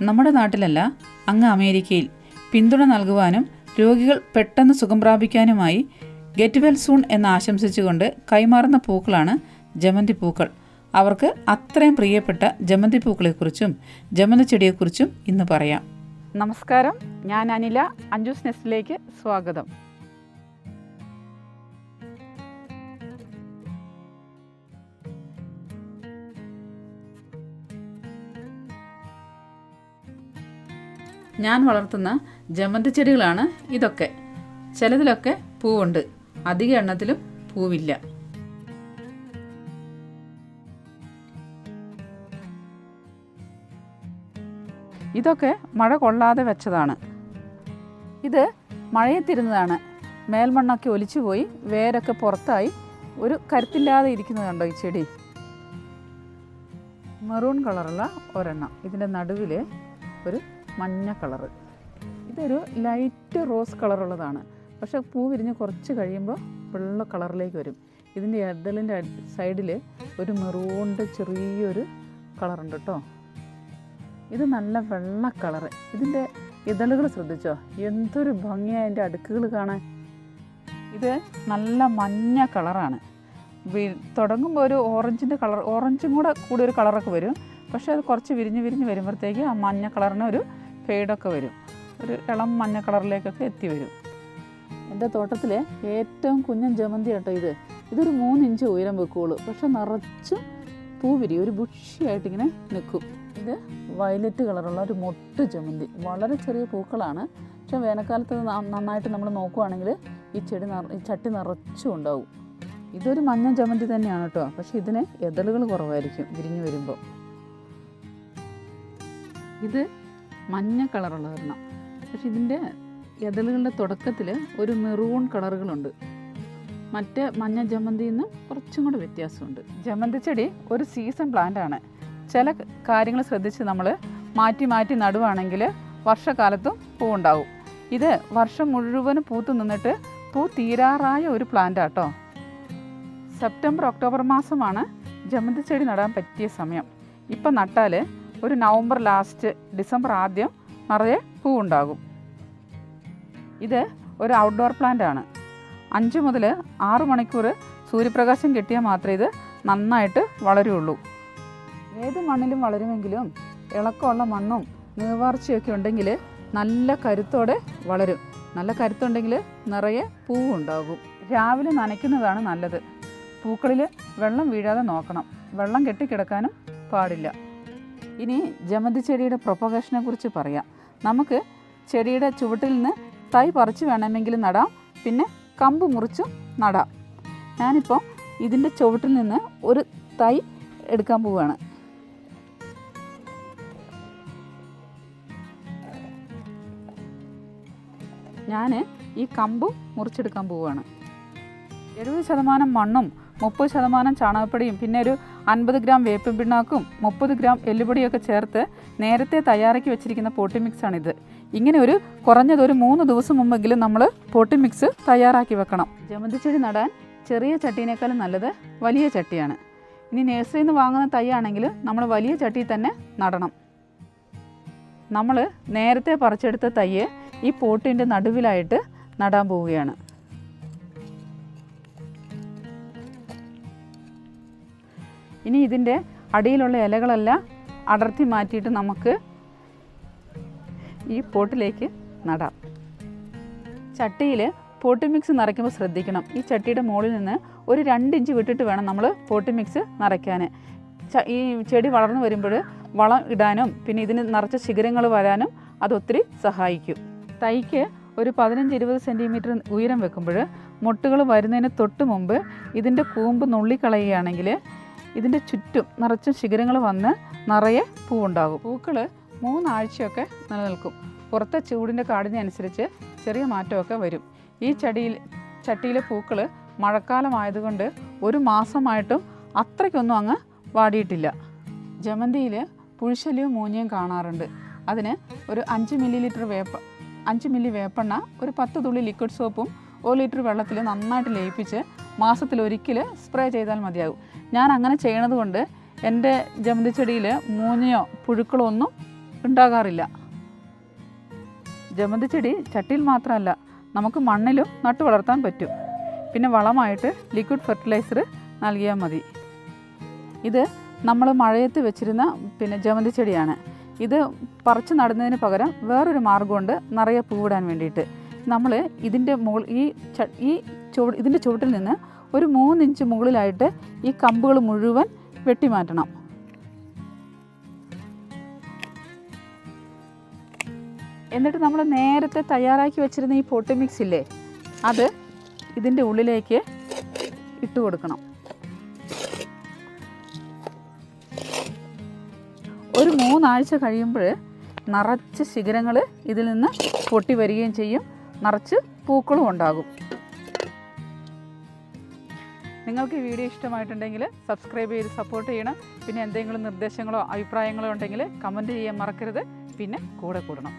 നമ്മുടെ നാട്ടിലല്ല, അങ്ങ് അമേരിക്കയിൽ പിന്തുണ നൽകുവാനും രോഗികൾ പെട്ടെന്ന് സുഖം പ്രാപിക്കാനുമായി ഗെറ്റ് വെൽ സൂൺ എന്ന് ആശംസിച്ചുകൊണ്ട് കൈമാറുന്ന പൂക്കളാണ് ജമന്തി പൂക്കൾ. അവർക്ക് അത്രയും പ്രിയപ്പെട്ട ജമന്തി പൂക്കളെക്കുറിച്ചും ജമന്തി ചെടിയെക്കുറിച്ചും ഇന്ന് പറയാം. നമസ്കാരം, ഞാൻ അനില. അഞ്ജുസ്നെസ്റ്റിലേക്ക് സ്വാഗതം. ഞാൻ വളർത്തുന്ന ജമന്തി ചെടികളാണ് ഇതൊക്കെ. ചിലതിലൊക്കെ പൂവുണ്ട്, അധിക എണ്ണത്തിലും പൂവില്ല. ഇതൊക്കെ മഴ കൊള്ളാതെ വെച്ചതാണ്. ഇത് മഴയത്തിരുന്നതാണ്. മേൽമണ്ണൊക്കെ ഒലിച്ചുപോയി വേരൊക്കെ പുറത്തായി ഒരു കരുത്തില്ലാതെ ഇരിക്കുന്നത് കണ്ടോ ഈ ചെടി? മെറൂൺ കളറുള്ള ഒരെണ്ണം, ഇതിൻ്റെ നടുവിൽ ഒരു മഞ്ഞ കളറ്. ഇതൊരു ലൈറ്റ് റോസ് കളറുള്ളതാണ്. പക്ഷേ പൂ വിരിഞ്ഞ് കുറച്ച് കഴിയുമ്പോൾ വെള്ള കളറിലേക്ക് വരും. ഇതിൻ്റെ ഇതളിൻ്റെ സൈഡിൽ ഒരു മെറൂണിൻ്റെ ചെറിയൊരു കളറുണ്ട് കേട്ടോ. ഇത് നല്ല വെള്ള കളറ്. ഇതിൻ്റെ ഇതളുകൾ ശ്രദ്ധിച്ചോ, എന്തൊരു ഭംഗിയാണ് അതിൻ്റെ അടുക്കുകൾ കാണാൻ. ഇത് നല്ല മഞ്ഞ കളറാണ്. തുടങ്ങുമ്പോൾ ഒരു ഓറഞ്ചിൻ്റെ കളർ, ഓറഞ്ചും കൂടി ഒരു കളറൊക്കെ വരും. പക്ഷേ അത് കുറച്ച് വിരിഞ്ഞ് വരുമ്പോഴത്തേക്ക് ആ മഞ്ഞ കളറിന് ഒരു ഫെയ്ഡൊക്കെ വരും, ഒരു ഇളം മഞ്ഞ കളറിലേക്കൊക്കെ എത്തി വരും. എൻ്റെ തോട്ടത്തിലെ ഏറ്റവും കുഞ്ഞൻ ജമന്തി കേട്ടോ ഇത്. ഇതൊരു 3 ഇഞ്ച് ഉയരം വെക്കുകയുള്ളൂ. പക്ഷെ നിറച്ചും പൂ വിരി, ഒരു bushy ആയിട്ടിങ്ങനെ നിൽക്കും. ഇത് വയലറ്റ് കളറുള്ള ഒരു മൊട്ട് ജമന്തി. വളരെ ചെറിയ പൂക്കളാണ്. പക്ഷെ വേനൽക്കാലത്ത് നന്നായിട്ട് നമ്മൾ നോക്കുകയാണെങ്കിൽ ഈ ചട്ടി നിറച്ചും ഉണ്ടാവും. ഇതൊരു മഞ്ഞ ജമന്തി തന്നെയാണ് കേട്ടോ. പക്ഷെ ഇതിന് ഇതളുകൾ കുറവായിരിക്കും വിരിഞ്ഞു വരുമ്പോൾ. ഇത് മഞ്ഞ കളറുള്ള ഒരെണ്ണം. പക്ഷെ ഇതിൻ്റെ ഇതളുകളുടെ തുടക്കത്തിൽ ഒരു മെറൂൺ കളറുകളുണ്ട്. മറ്റേ മഞ്ഞ ജമന്തിയിൽ നിന്ന് കുറച്ചും കൂടെ വ്യത്യാസമുണ്ട്. ജമന്തി ചെടി ഒരു സീസൺ പ്ലാന്റ് ആണ്. ചില കാര്യങ്ങൾ ശ്രദ്ധിച്ച് നമ്മൾ മാറ്റി നടുവാണെങ്കിൽ വർഷക്കാലത്തും പൂവുണ്ടാവും. ഇത് വർഷം മുഴുവനും പൂത്ത് നിന്നിട്ട് പൂ തീരാറായ ഒരു പ്ലാന്റ് ആട്ടോ. സെപ്റ്റംബർ ഒക്ടോബർ മാസമാണ് ജമന്തി ചെടി നടാൻ പറ്റിയ സമയം. ഇപ്പം നട്ടാൽ ഒരു നവംബർ ലാസ്റ്റ് ഡിസംബർ ആദ്യം നിറയെ പൂവുണ്ടാകും. ഇത് ഒരു ഔട്ട്ഡോർ പ്ലാന്റ് ആണ്. 5 മുതൽ 6 മണിക്കൂർ സൂര്യപ്രകാശം കിട്ടിയാൽ മാത്രമേ ഇത് നന്നായിട്ട് വളരുള്ളൂ. ഏത് മണ്ണിലും വളരുമെങ്കിലും ഇളക്കമുള്ള മണ്ണും നീർവാർച്ചയൊക്കെ ഉണ്ടെങ്കിൽ നല്ല കരുത്തോടെ വളരും. നല്ല കരുത്തുണ്ടെങ്കിൽ നിറയെ പൂവും ഉണ്ടാകും. രാവിലെ നനയ്ക്കുന്നതാണ് നല്ലത്. പൂക്കളിൽ വെള്ളം വീഴാതെ നോക്കണം. വെള്ളം കെട്ടിക്കിടക്കാനും പാടില്ല. ഇനി ജമന്തി ചെടിയുടെ പ്രൊപ്പഗേഷനെ കുറിച്ച് പറയാം. നമുക്ക് ചെടിയുടെ ചുവട്ടിൽ നിന്ന് തൈ പറിച്ച് വേണമെങ്കിൽ നടാം, പിന്നെ കമ്പ് മുറിച്ചും നടാം. ഞാനിപ്പോൾ ഇതിൻ്റെ ചുവട്ടിൽ നിന്ന് ഒരു തൈ എടുക്കാൻ പോവുകയാണ്. ഞാൻ ഈ കമ്പ് മുറിച്ചെടുക്കാൻ പോവുകയാണ്. 70% മണ്ണും 30% ചാണകപ്പൊടിയും പിന്നെ ഒരു 50 ഗ്രാം വേപ്പിൻ പിണ്ണാക്കും 30 ഗ്രാം എല്ലുപൊടിയൊക്കെ ചേർത്ത് നേരത്തെ തയ്യാറാക്കി വെച്ചിരിക്കുന്ന പോട്ടിമിക്സാണിത്. ഇങ്ങനെ ഒരു കുറഞ്ഞതൊരു 3 ദിവസം മുമ്പെങ്കിലും നമ്മൾ പോട്ടിമിക്സ് തയ്യാറാക്കി വെക്കണം. ജമന്തി ചെടി നടാൻ ചെറിയ ചട്ടീനേക്കാളും നല്ലത് വലിയ ചട്ടിയാണ്. ഇനി നഴ്സറിയിൽ നിന്ന് വാങ്ങുന്ന തൈയാണെങ്കിൽ നമ്മൾ വലിയ ചട്ടിയിൽ തന്നെ നടണം. നമ്മൾ നേരത്തെ പറിച്ചെടുത്ത തൈയെ ഈ പോട്ടിൻ്റെ നടുവിലായിട്ട് നടാൻ പോവുകയാണ്. ഇനി ഇതിൻ്റെ അടിയിലുള്ള ഇലകളെല്ലാം അടർത്തി മാറ്റിയിട്ട് നമുക്ക് ഈ പോട്ടിലേക്ക് നടാം. ചട്ടിയിൽ പോട്ടി മിക്സ് നിറയ്ക്കുമ്പോൾ ശ്രദ്ധിക്കണം. ഈ ചട്ടിയുടെ മുകളിൽ നിന്ന് ഒരു 2 ഇഞ്ച് വിട്ടിട്ട് വേണം നമ്മൾ പോട്ടി മിക്സ് നിറയ്ക്കാൻ. ഈ ചെടി വളർന്നു വരുമ്പോൾ വളം ഇടാനും പിന്നെ ഇതിന് നിറച്ച ശിഖരങ്ങൾ വരാനും അതൊത്തിരി സഹായിക്കും. തൈക്ക് ഒരു 15-20 സെൻറ്റിമീറ്റർ ഉയരം വെക്കുമ്പോൾ മൊട്ടുകൾ വരുന്നതിന് തൊട്ട് മുമ്പ് ഇതിൻ്റെ കൂമ്പ് നുള്ളിക്കളയുകയാണെങ്കിൽ ഇതിൻ്റെ ചുറ്റും നിറച്ചും ശിഖരങ്ങൾ വന്ന് നിറയെ പൂവുണ്ടാകും. പൂക്കൾ 3 ആഴ്ചയൊക്കെ നിലനിൽക്കും. പുറത്തെ ചൂടിൻ്റെ കാഠിന്യമനുസരിച്ച് ചെറിയ മാറ്റമൊക്കെ വരും. ഈ ചട്ടിയിലെ പൂക്കൾ മഴക്കാലമായതുകൊണ്ട് 1 മാസമായിട്ടും അത്രയ്ക്കൊന്നും അങ്ങ് വാടിയിട്ടില്ല. ജമന്തിയിൽ പുഴുശല്യവും മൂഞ്ഞയും കാണാറുണ്ട്. അതിന് ഒരു 5 മില്ലി വേപ്പെണ്ണ, ഒരു 10 തുള്ളി ലിക്വിഡ് സോപ്പും 1 ലിറ്റർ വെള്ളത്തിൽ നന്നായിട്ട് ലയിപ്പിച്ച് മാസത്തിലൊരിക്കൽ സ്പ്രേ ചെയ്താൽ മതിയാകും. ഞാൻ അങ്ങനെ ചെയ്യണത് കൊണ്ട് എൻ്റെ ജമന്തി ചെടിയിൽ മൂഞ്ഞയോ പുഴുക്കളോ ഒന്നും ഉണ്ടാകാറില്ല. ജമന്തി ചെടി ചട്ടിയിൽ മാത്രമല്ല, നമുക്ക് മണ്ണിലും നട്ടു വളർത്താൻ പറ്റും. പിന്നെ വളമായിട്ട് ലിക്വിഡ് ഫെർട്ടിലൈസർ നൽകിയാൽ മതി. ഇത് നമ്മൾ മഴയത്ത് വെച്ചിരുന്ന ജമന്തി ചെടിയാണ്. ഇത് പറിച്ച് നടുന്നതിന് പകരം വേറൊരു മാർഗ്ഗമുണ്ട് നിറയെ പൂവിടാൻ വേണ്ടിയിട്ട്. നമ്മൾ ഇതിൻ്റെ ഇതിൻ്റെ ചുവട്ടിൽ നിന്ന് ഒരു 3 ഇഞ്ച് മുകളിലായിട്ട് ഈ കമ്പുകൾ മുഴുവൻ വെട്ടിമാറ്റണം. എന്നിട്ട് നമ്മൾ നേരത്തെ തയ്യാറാക്കി വെച്ചിരുന്ന ഈ പോട്ടിമിക്സ് ഇല്ലേ, അത് ഇതിൻ്റെ ഉള്ളിലേക്ക് ഇട്ട് കൊടുക്കണം. ഒരു 3 ആഴ്ച കഴിയുമ്പോൾ നിറച്ച് ശിഖരങ്ങൾ ഇതിൽ നിന്ന് പൊട്ടി വരികയും ചെയ്യും. നിറച്ച് പൂക്കളും ഉണ്ടാകും. നിങ്ങൾക്ക് ഈ വീഡിയോ ഇഷ്ടമായിട്ടുണ്ടെങ്കിൽ സബ്സ്ക്രൈബ് ചെയ്ത് സപ്പോർട്ട് ചെയ്യണം. പിന്നെ എന്തെങ്കിലും നിർദ്ദേശങ്ങളോ അഭിപ്രായങ്ങളോ ഉണ്ടെങ്കിൽ കമൻറ്റ് ചെയ്യാൻ മറക്കരുത്. പിന്നെ കൂടെ കൂടണം.